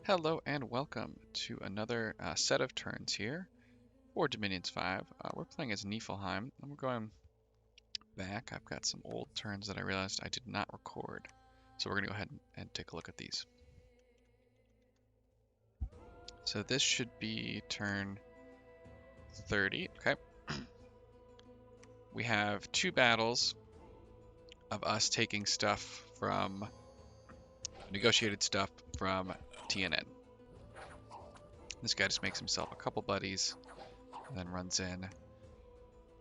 Hello and welcome to another set of turns here for Dominions 5. We're playing as Niefelheim, and we're going back. I've got some old turns that I realized I did not record, so we're going to go ahead and take a look at these. So this should be turn 30, okay? We have two battles of us taking stuff from, negotiated stuff from TNN. This guy just makes himself a couple buddies, and then runs in.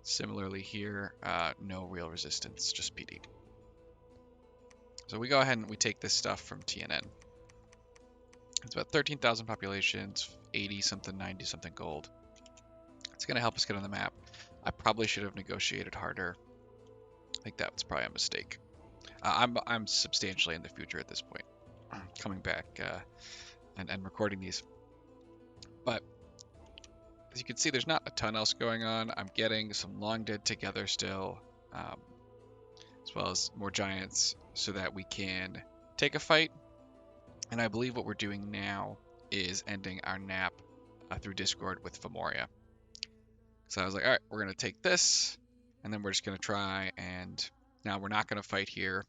Similarly here, no real resistance, just PD. So we go ahead and we take this stuff from TNN. It's about 13,000 populations, 80 something, 90 something gold. It's going to help us get on the map. I probably should have negotiated harder. I think that was probably a mistake. I'm substantially in the future at this point, coming back and recording these. But as you can see, there's not a ton else going on. I'm getting some long dead together still, as well as more giants, so that we can take a fight. And I believe what we're doing now is ending our nap through Discord with Fomoria. So I was like, all right, we're going to take this, and then we're just going to try, and now we're not going to fight here,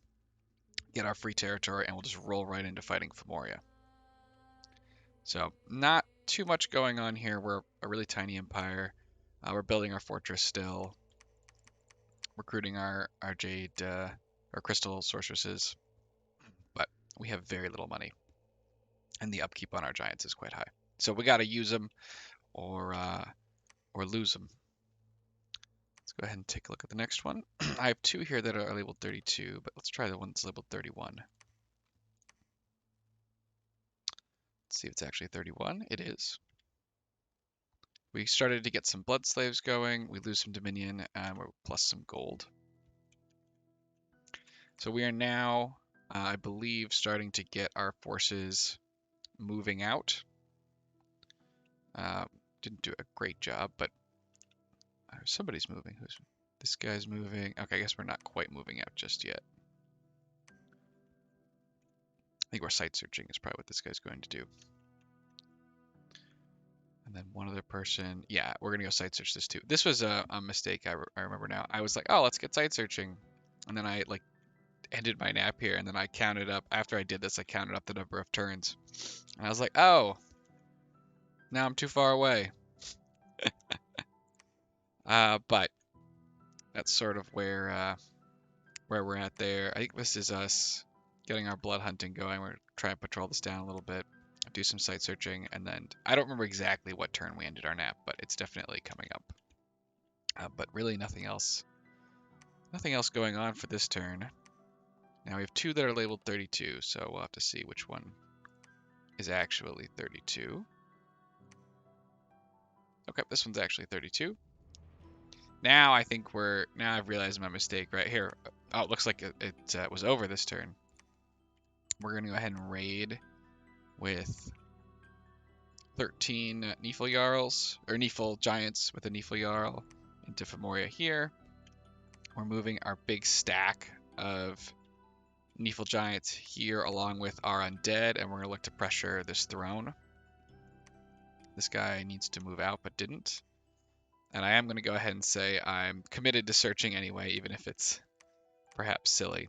get our free territory, and we'll just roll right into fighting Fomoria. So not too much going on here. We're a really tiny empire. We're building our fortress still, recruiting our jade, our crystal sorceresses, but we have very little money, and the upkeep on our giants is quite high. So we got to use them or lose them. Let's go ahead and take a look at the next one. I have two here that are labeled 32, but let's try the one that's labeled 31. Let's see if it's actually 31. It is. We started to get some blood slaves going. We lose some dominion, and we're plus some gold. So we are now, I believe, starting to get our forces moving out. Didn't do a great job, but somebody's moving. This guy's moving. Okay, I guess we're not quite moving out just yet. I think we're site searching is probably what this guy's going to do. And then one other person. Yeah, we're going to go site search this too. This was a mistake I remember now. I was like, oh, let's get site searching. And then I like ended my nap here. And then I counted up, after I did this, I counted up the number of turns. And I was like, oh, now I'm too far away. But that's sort of where we're at there. I think this is us getting our blood hunting going. We're trying to patrol this down a little bit, do some site searching, and then I don't remember exactly what turn we ended our nap, but it's definitely coming up. But really nothing else going on for this turn. Now we have two that are labeled 32, so we'll have to see which one is actually 32. Okay, this one's actually 32. Now I think now I've realized my mistake right here. Oh, it looks like it was over this turn. We're going to go ahead and raid with 13 Neefel Jarls, or Neefel Giants with a Neefel Jarl into Fomoria here. We're moving our big stack of Neefel Giants here along with our undead, and we're going to look to pressure this throne. This guy needs to move out, but didn't. And I am going to go ahead and say I'm committed to searching anyway, even if it's perhaps silly.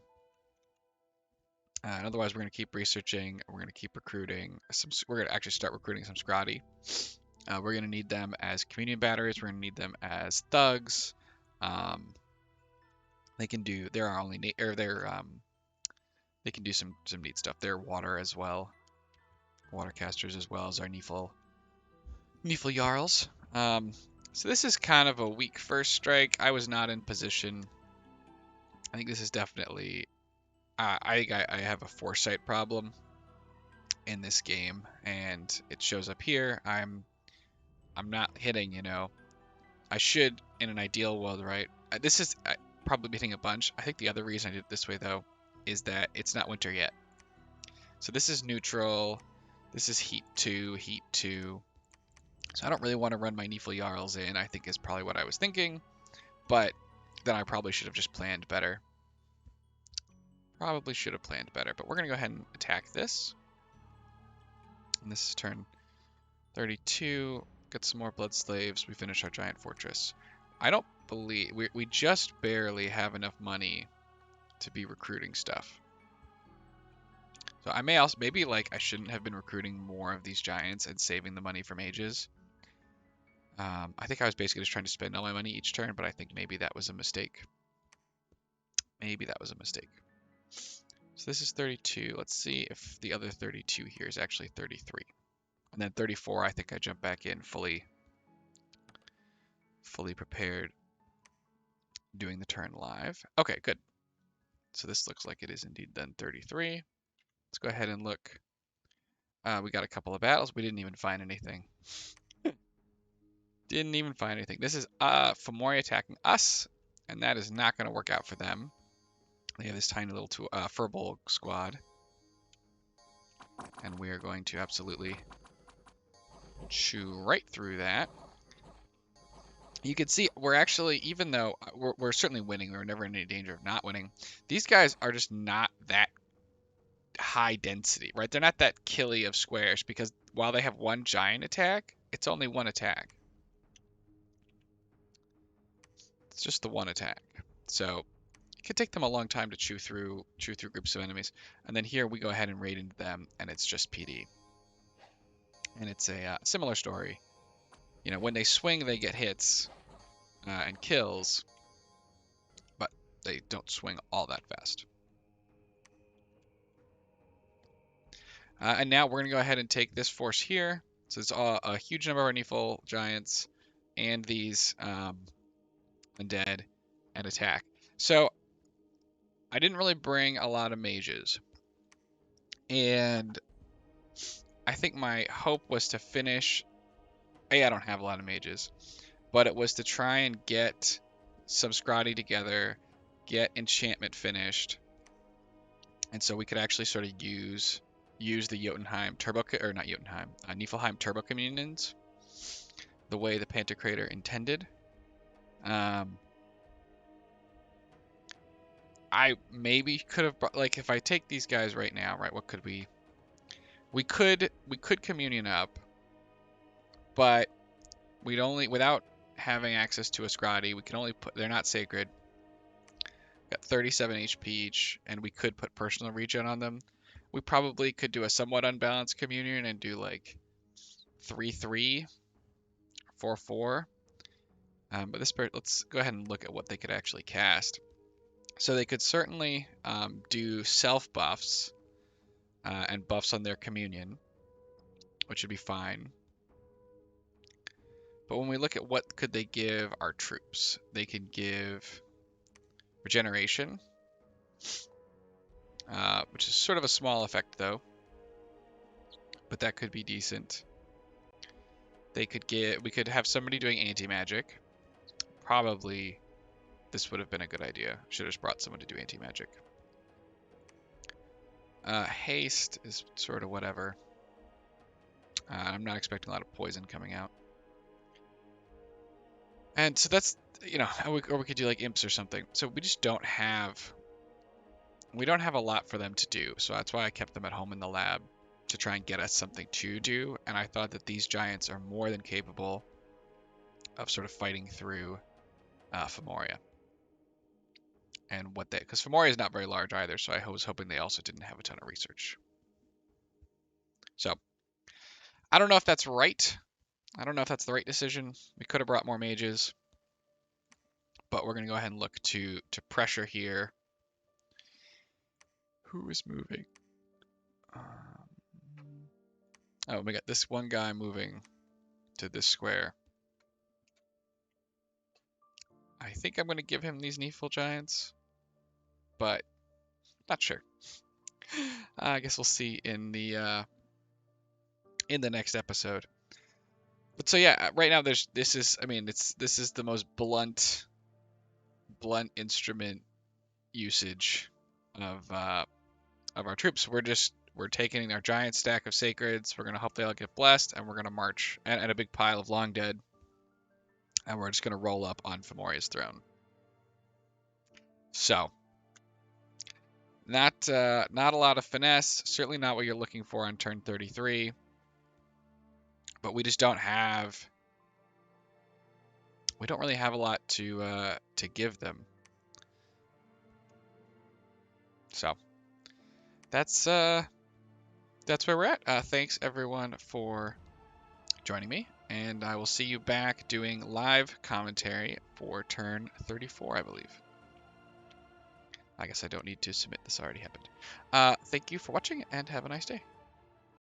And otherwise, we're going to keep researching. We're going to keep recruiting. We're going to actually start recruiting some Scrotty. We're going to need them as communion batteries. We're going to need them as thugs. They can do. They're our only. They can do some neat stuff. They're water as well. Water casters as well as our Neefel Jarls. So this is kind of a weak first strike. I was not in position. I think this is definitely. I think I have a foresight problem in this game, and it shows up here. I'm not hitting, you know. I should, in an ideal world, right? This is probably hitting a bunch. I think the other reason I did it this way, though, is that it's not winter yet. So this is neutral. This is heat 2, heat 2. So I don't really want to run my Neefel Jarls in, I think is probably what I was thinking. But then I probably should have just planned better. Probably should have planned better, but we're going to go ahead and attack this. And this is turn 32. Get some more blood slaves. We finish our giant fortress. I don't believe we just barely have enough money to be recruiting stuff. So I may also maybe like I shouldn't have been recruiting more of these giants and saving the money for mages. I think I was basically just trying to spend all my money each turn, but I think maybe that was a mistake. Maybe that was a mistake. So this is 32. Let's see if the other 32 here is actually 33. And then 34, I think I jump back in fully prepared, doing the turn live. Okay, good. So this looks like it is indeed then 33. Let's go ahead and look. We got a couple of battles. We didn't even find anything. Didn't even find anything. This is Fomoria attacking us, and that is not going to work out for them. They have this tiny little Furball squad, and we are going to absolutely chew right through that. You can see we're actually, even though we're certainly winning, we're never in any danger of not winning, these guys are just not that high density, right? They're not that killy of squares because while they have one giant attack, it's only one attack. It's just the one attack. So it could take them a long time to chew through groups of enemies. And then here we go ahead and raid into them, and it's just PD. And it's a similar story. You know, when they swing, they get hits and kills, but they don't swing all that fast. And now we're going to go ahead and take this force here. So it's a huge number of our Nephil giants and these undead and attack. So I didn't really bring a lot of mages. And I think my hope was to finish... I don't have a lot of mages. But it was to try and get some Scrotty together, get enchantment finished. And so we could actually sort of use the Jotunheim turbo, or not Jotunheim, Niefelheim turbo communions the way the Pantocrator intended. I maybe could have brought, like, if I take these guys right now, right, what could we could communion up, but we'd only, without having access to a Scrotty, we can only put, they're not sacred. Got 37 HP each, and we could put personal regen on them. We probably could do a somewhat unbalanced communion and do like 3-3, 4-4. But this part, let's go ahead and look at what they could actually cast. So they could certainly do self buffs and buffs on their communion, which would be fine. But when we look at what could they give our troops, they could give regeneration, which is sort of a small effect though, but that could be decent. They could get, we could have somebody doing anti-magic. Probably this would have been a good idea. Should have just brought someone to do anti-magic. Haste is sort of whatever. I'm not expecting a lot of poison coming out. And so that's, you know, or we could do like imps or something. So we just don't have, we don't have a lot for them to do. So that's why I kept them at home in the lab to try and get us something to do. And I thought that these giants are more than capable of sort of fighting through Fomoria. And what they, because Fomoria is not very large either, so I was hoping they also didn't have a ton of research. So I don't know if that's right. I don't know if that's the right decision. We could have brought more mages, but we're going to go ahead and look to pressure here. Who is moving? Oh, we got this one guy moving to this square. I think I'm going to give him these Nephil giants, but not sure. I guess we'll see in the next episode. But so yeah, right now this is, I mean, this is the most blunt instrument usage of our troops. We're taking our giant stack of sacreds. We're gonna hope they all get blessed, and we're gonna march and a big pile of long dead, and we're just gonna roll up on Fomoria's throne. So not a lot of finesse. Certainly not what you're looking for on turn 33. but we just don't have. We don't really have a lot to give them. So that's where we're at. Thanks everyone for joining me, and I will see you back doing live commentary for turn 34, I believe. I guess I don't need to submit, this already happened. Thank you for watching, and have a nice day.